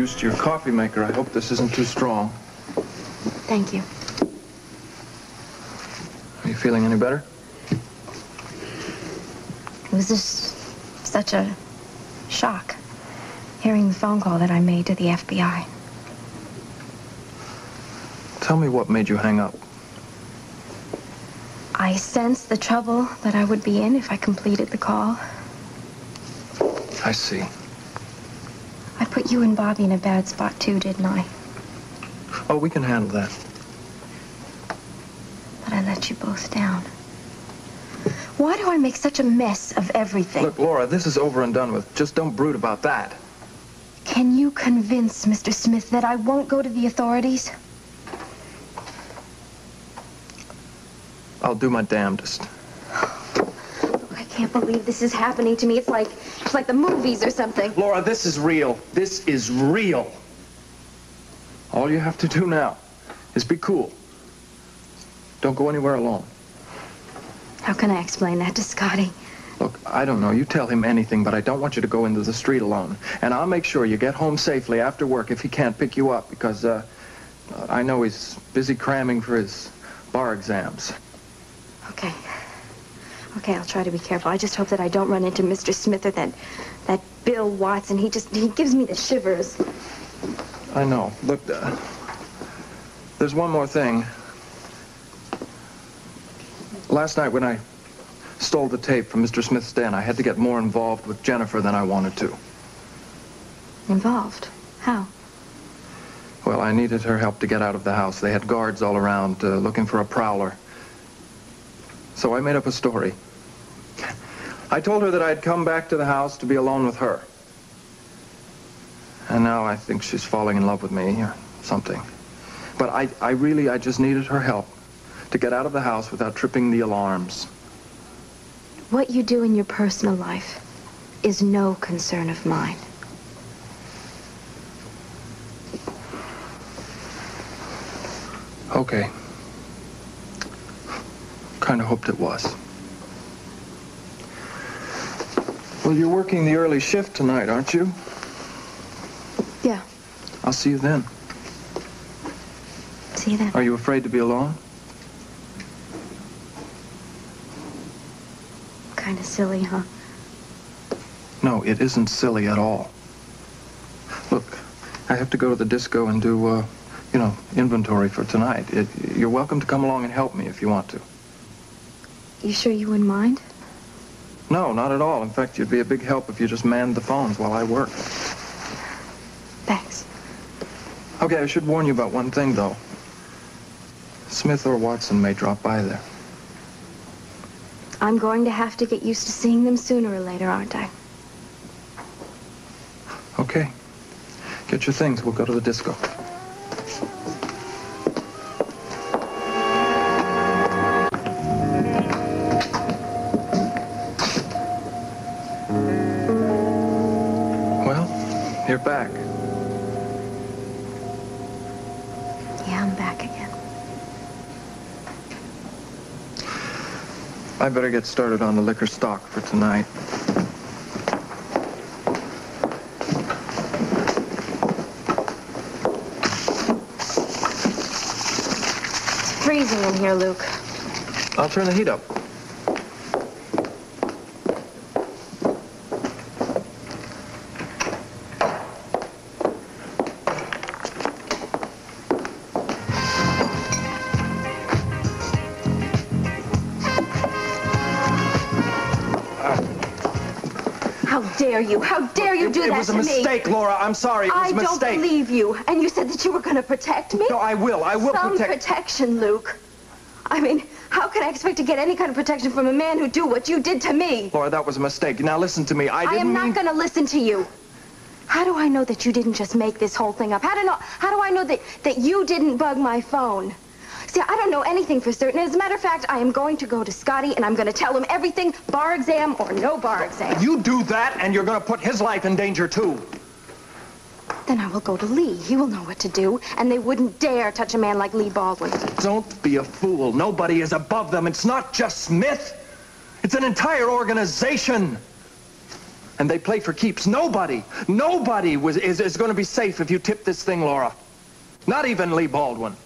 used your coffee maker. I hope this isn't too strong. Thank you. Are you feeling any better? It was just such a shock, hearing the phone call that I made to the FBI. Tell me what made you hang up. I sensed the trouble that I would be in if I completed the call. I see. I put you and Bobby in a bad spot too, didn't I? Oh, we can handle that. But I let you both down. Why do I make such a mess of everything? Look, Laura, this is over and done with. Just don't brood about that. Can you convince Mr. Smith that I won't go to the authorities? I'll do my damnedest. I can't believe this is happening to me. It's like the movies or something. Laura, this is real. This is real. All you have to do now is be cool. Don't go anywhere alone. How can I explain that to Scotty? Look, I don't know. You tell him anything, but I don't want you to go into the street alone. And I'll make sure you get home safely after work if he can't pick you up, because I know he's busy cramming for his bar exams. Okay. Okay, I'll try to be careful. I just hope that I don't run into Mr. Smith or that Bill Watson. He gives me the shivers. I know. Look, there's one more thing. Last night when I stole the tape from Mr. Smith's den, I had to get more involved with Jennifer than I wanted to. Involved? How? Well, I needed her help to get out of the house. They had guards all around looking for a prowler. So I made up a story. I told her that I'd come back to the house to be alone with her. And now I think she's falling in love with me or something. But I just needed her help to get out of the house without tripping the alarms. What you do in your personal life is no concern of mine. Okay. Kind of hoped it was. Well, you're working the early shift tonight, aren't you? Yeah. I'll see you then. See you then. Are you afraid to be alone? Kind of silly, huh? No, it isn't silly at all. Look, I have to go to the disco and do, inventory for tonight. You're welcome to come along and help me if you want to. You sure you wouldn't mind? No, not at all. In fact, you'd be a big help if you just manned the phones while I work. Thanks. Okay, I should warn you about one thing, though. Smith or Watson may drop by there. I'm going to have to get used to seeing them sooner or later, aren't I? Okay. Get your things. We'll go to the disco. Well, you're back. Yeah, I'm back again. I better get started on the liquor stock for tonight. It's freezing in here, Luke. I'll turn the heat up. How dare you do that to me? It was a mistake, Laura. I'm sorry. It was a mistake. I don't believe you. And you said that you were going to protect me? No, I will. I will protect... Some protection, Luke. I mean, how can I expect to get any kind of protection from a man who'd do what you did to me? Laura, that was a mistake. Now listen to me. I am not going to listen to you. How do I know that you didn't just make this whole thing up? How do I know that you didn't bug my phone? See, I don't know anything for certain. As a matter of fact, I am going to go to Scotty and I'm going to tell him everything, bar exam or no bar exam. You do that and you're going to put his life in danger too. Then I will go to Lee. He will know what to do, and they wouldn't dare touch a man like Lee Baldwin. Don't be a fool. Nobody is above them. It's not just Smith. It's an entire organization. And they play for keeps. Nobody is going to be safe if you tip this thing, Laura. Not even Lee Baldwin.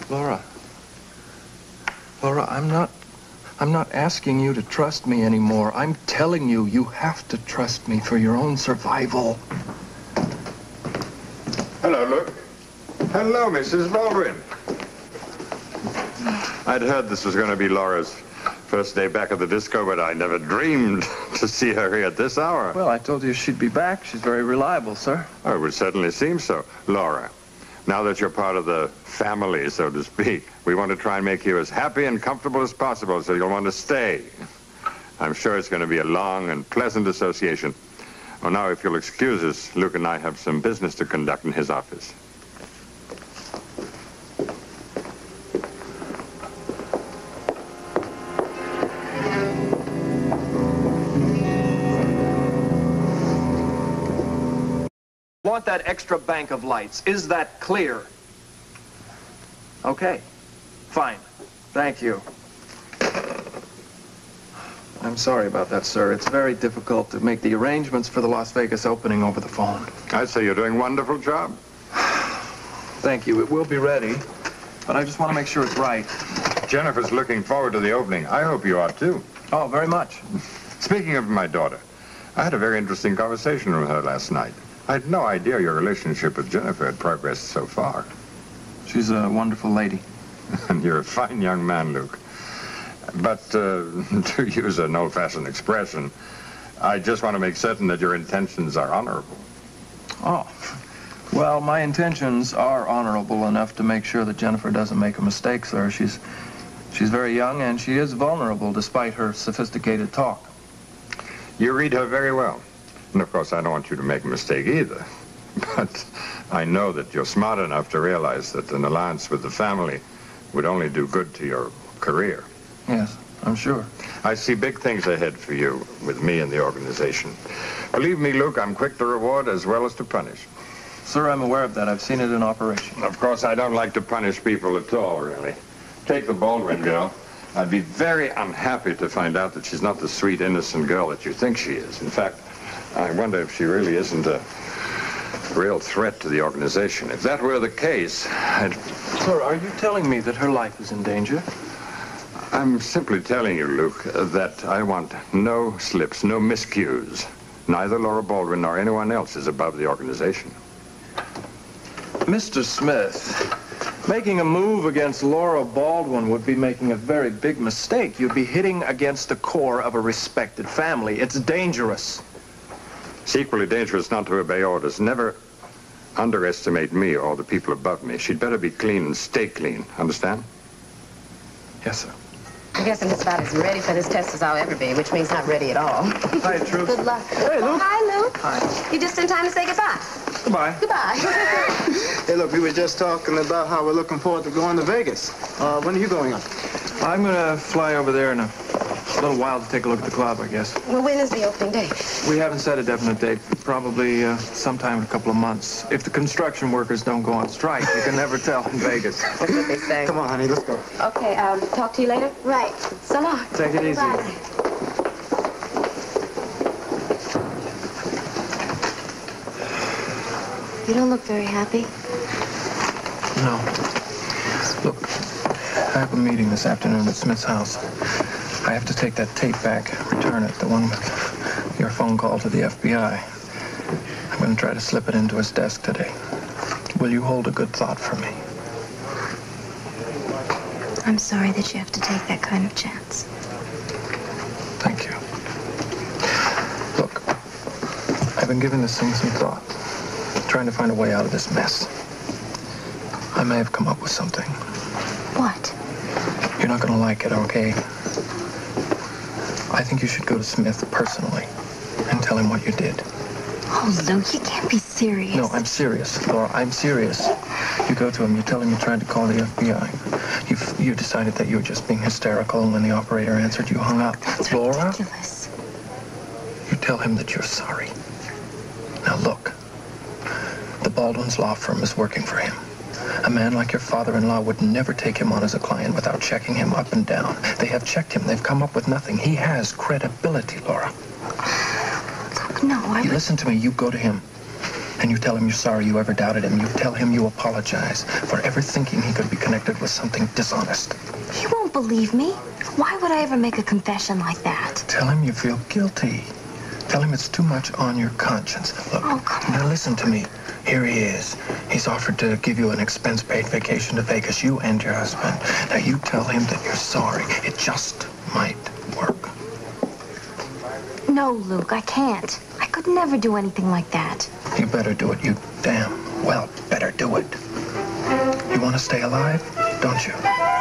Laura, I'm not asking you to trust me anymore. I'm telling you, you have to trust me for your own survival. Hello, Luke. Hello, Mrs. Baldwin. I'd heard this was going to be Laura's first day back at the disco, but I never dreamed to see her here at this hour. Well, I told you she'd be back. She's very reliable, sir. Oh, it would certainly seem so. Laura, now that you're part of the family, so to speak, we want to try and make you as happy and comfortable as possible, so you'll want to stay. I'm sure it's going to be a long and pleasant association. Well, now, if you'll excuse us, Luke and I have some business to conduct in his office. Want that extra bank of lights. Is that clear? Okay. Fine. Thank you. I'm sorry about that, sir. It's very difficult to make the arrangements for the Las Vegas opening over the phone. I'd say you're doing a wonderful job. Thank you. It will be ready, but I just want to make sure it's right. Jennifer's looking forward to the opening. I hope you are, too. Oh, very much. Speaking of my daughter, I had a very interesting conversation with her last night. I had no idea your relationship with Jennifer had progressed so far. She's a wonderful lady. And you're a fine young man, Luke. But to use an old-fashioned expression, I just want to make certain that your intentions are honorable. Oh. Well, my intentions are honorable enough to make sure that Jennifer doesn't make a mistake, sir. She's very young, and she is vulnerable despite her sophisticated talk. You read her very well. And, of course, I don't want you to make a mistake either. But I know that you're smart enough to realize that an alliance with the family would only do good to your career. Yes, I'm sure. I see big things ahead for you with me and the organization. Believe me, Luke, I'm quick to reward as well as to punish. Sir, I'm aware of that. I've seen it in operation. Of course, I don't like to punish people at all, really. Take the Baldwin girl. I'd be very unhappy to find out that she's not the sweet, innocent girl that you think she is. In fact, I wonder if she really isn't a real threat to the organization. If that were the case, I'd... Sir, are you telling me that her life is in danger? I'm simply telling you, Luke, that I want no slips, no miscues. Neither Laura Baldwin nor anyone else is above the organization. Mr. Smith, making a move against Laura Baldwin would be making a very big mistake. You'd be hitting against the core of a respected family. It's dangerous. It's equally dangerous not to obey orders. Never underestimate me or the people above me. She'd better be clean and stay clean. Understand? Yes, sir. I guess I'm just about as ready for this test as I'll ever be, which means not ready at all. Hi, Truth. Good luck. Hey, Luke. Hi, Luke. Hi. You just in time to say goodbye. Goodbye. Goodbye. Hey, look, we were just talking about how we're looking forward to going to Vegas. When are you going up? I'm going to fly over there in a little while to take a look at the club, I guess. Well, when is the opening date? We haven't set a definite date. Probably sometime in a couple of months. If the construction workers don't go on strike, you can never tell in Vegas. That's what they say. Come on, honey, let's go. Okay, talk to you later? Right. So long. Take it easy. Bye. You don't look very happy. No. Look, I have a meeting this afternoon at Smith's house. I have to take that tape back, return it, the one with your phone call to the FBI. I'm going to try to slip it into his desk today. Will you hold a good thought for me? I'm sorry that you have to take that kind of chance. Thank you. Look, I've been giving this thing some thought, trying to find a way out of this mess. I may have come up with something. What? You're not going to like it, okay? I think you should go to Smith personally and tell him what you did. Oh, Luke, you can't be serious. No, I'm serious, Laura. I'm serious. You go to him, you tell him you tried to call the FBI. You decided that you were just being hysterical, and when the operator answered, you hung up. That's Laura, ridiculous. you tell him that you're sorry. Now, look. The Baldwin's law firm is working for him. A man like your father-in-law would never take him on as a client without checking him up and down. They have checked him. They've come up with nothing. He has credibility, Laura. Look, no, You listen to me. You go to him. And you tell him you're sorry you ever doubted him. You tell him you apologize for ever thinking he could be connected with something dishonest. He won't believe me. Why would I ever make a confession like that? Tell him you feel guilty. Tell him it's too much on your conscience. Look, Oh, come now listen to me. Here he is. He's offered to give you an expense-paid vacation to Vegas, you and your husband. Now you tell him that you're sorry. It just might work. No, Luke, I can't. I could never do anything like that. You better do it. You damn well better do it. You want to stay alive, don't you?